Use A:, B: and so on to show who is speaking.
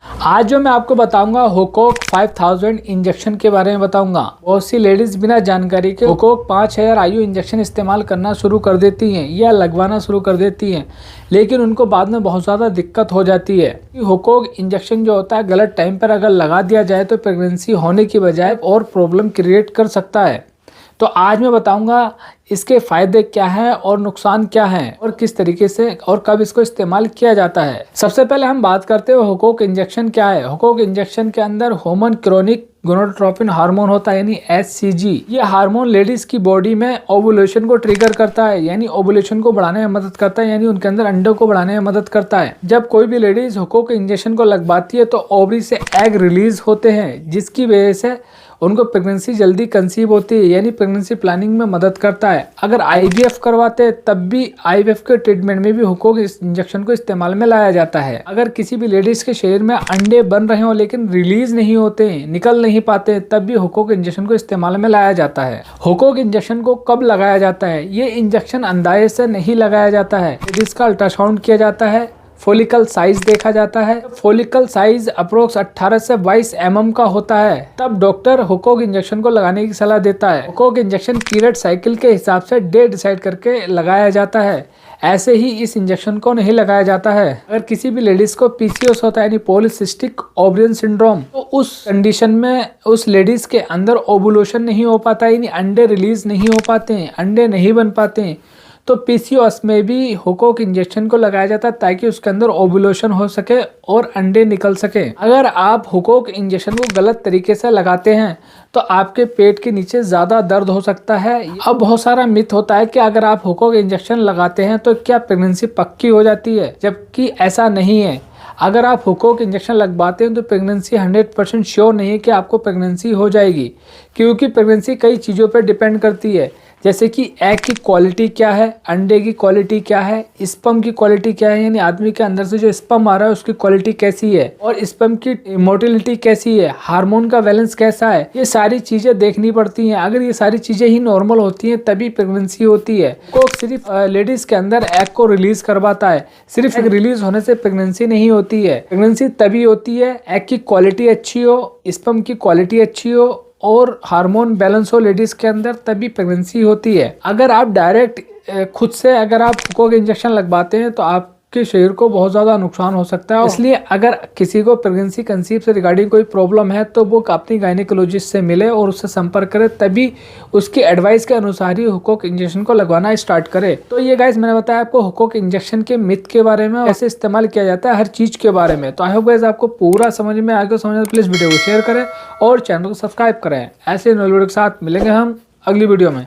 A: आज जो मैं आपको बताऊंगा हुकोक 5000 इंजेक्शन के बारे में बताऊंगा। बहुत सी लेडीज बिना जानकारी के हुकोक 5000 आयु इंजेक्शन इस्तेमाल करना शुरू कर देती हैं या लगवाना शुरू कर देती हैं, लेकिन उनको बाद में बहुत ज़्यादा दिक्कत हो जाती है। हुकोक इंजेक्शन जो होता है गलत टाइम पर अगर लगा दिया जाए तो प्रेगनेंसी होने की बजाय और प्रॉब्लम क्रिएट कर सकता है। तो आज मैं बताऊंगा इसके फ़ायदे क्या हैं और नुकसान क्या हैं और किस तरीके से और कब इसको इस्तेमाल किया जाता है। सबसे पहले हम बात करते हैं हुकोक इंजेक्शन क्या है। हुकोक इंजेक्शन के अंदर ह्यूमन क्रोनिक गोनाडोट्रोपिन हार्मोन होता है यानी HCG। ये हार्मोन लेडीज की बॉडी में ओवुलेशन को ट्रिगर करता है यानी ओवुलेशन को बढ़ाने में मदद करता है, यानी उनके अंदर अंडों को बढ़ाने में मदद करता है। जब कोई भी लेडीज हुकोक इंजेक्शन को लगवाती है तो ओवरी से एग रिलीज होते हैं, जिसकी वजह से उनको प्रेगनेंसी जल्दी कंसीव होती है यानी प्रेगनेंसी प्लानिंग में मदद करता है। अगर IVF करवाते हैं तब भी IVF के ट्रीटमेंट में भी हुकोक इंजेक्शन को इस्तेमाल में लाया जाता है। अगर किसी भी लेडीज के शरीर में अंडे बन रहे हो लेकिन रिलीज नहीं होते, निकल नहीं पाते, तब भी हुकोक इंजेक्शन को इस्तेमाल में लाया जाता है। हुकोक इंजेक्शन को कब लगाया जाता है? ये इंजेक्शन अंदाजे से नहीं लगाया जाता है। लेडीज का अल्ट्रासाउंड किया जाता है, फॉलिकल साइज देखा जाता है। फॉलिकल साइज अप्रोक्स 18 से 22 mm का होता है, तब डॉक्टर हुकोक इंजेक्शन को लगाने की सलाह देता है। हुकोक इंजेक्शन पीरियड साइकिल के हिसाब से डे डिसाइड करके लगाया जाता है। ऐसे ही इस इंजेक्शन को नहीं लगाया जाता है। अगर किसी भी लेडीज को PCOS होता है यानी पॉलीसिस्टिक ओवरियन सिंड्रोम, तो उस कंडीशन में उस लेडीज के अंदर ओवुलेशन नहीं हो पाता यानी अंडे रिलीज नहीं हो पाते हैं, अंडे नहीं बन पाते हैं, तो PCOS में भी हुकोक इंजेक्शन को लगाया जाता है ताकि उसके अंदर ओवुलेशन हो सके और अंडे निकल सके। अगर आप हुकोक इंजेक्शन को गलत तरीके से लगाते हैं तो आपके पेट के नीचे ज़्यादा दर्द हो सकता है। अब बहुत सारा मिथ होता है कि अगर आप हुकोक इंजेक्शन लगाते हैं तो क्या प्रेगनेंसी पक्की हो जाती है, जबकि ऐसा नहीं है। अगर आप हुकोक इंजेक्शन लगवाते हैं तो प्रेगनेंसी 100% श्योर नहीं है कि आपको प्रेगनेंसी हो जाएगी, क्योंकि प्रेगनेंसी कई चीज़ों पर डिपेंड करती है, जैसे कि एग की क्वालिटी क्या है, अंडे की क्वालिटी क्या है, स्पर्म की क्वालिटी क्या है यानी आदमी के अंदर से जो स्पर्म आ रहा है उसकी क्वालिटी कैसी है, और स्पर्म की मोटिलिटी कैसी है, हार्मोन का बैलेंस कैसा है, ये सारी चीज़ें देखनी पड़ती हैं। अगर ये सारी चीज़ें ही नॉर्मल होती हैं तभी प्रेगनेंसी होती है। को सिर्फ लेडीज़ के अंदर एग को रिलीज करवाता है, सिर्फ एग रिलीज होने से प्रेगनेंसी नहीं होती है। प्रेगनेंसी तभी होती है एग की क्वालिटी अच्छी हो, स्पर्म की क्वालिटी अच्छी हो और हार्मोन बैलेंस हो लेडीज के अंदर, तभी प्रेगनेंसी होती है। अगर आप डायरेक्ट खुद से अगर आप हुकोक इंजेक्शन लगवाते हैं तो आपके शरीर को बहुत ज़्यादा नुकसान हो सकता है। इसलिए अगर किसी को प्रेगनेंसी कंसीव से रिगार्डिंग कोई प्रॉब्लम है तो वो अपनी गायनेकोलॉजिस्ट से मिले और उससे संपर्क करे, तभी उसकी एडवाइस के अनुसार ही हुकोक इंजेक्शन को लगवाना स्टार्ट करे। तो ये गाइस मैंने बताया आपको हुकोक इंजेक्शन के मिथ के बारे में, कैसे इस्तेमाल किया जाता है, हर चीज़ के बारे में। तो आई होप गाइस आपको पूरा समझ में आ गया। समझ प्लीज़ वीडियो को शेयर करें और चैनल को सब्सक्राइब करें। ऐसे नई वीडियो के साथ मिलेंगे हम अगली वीडियो में।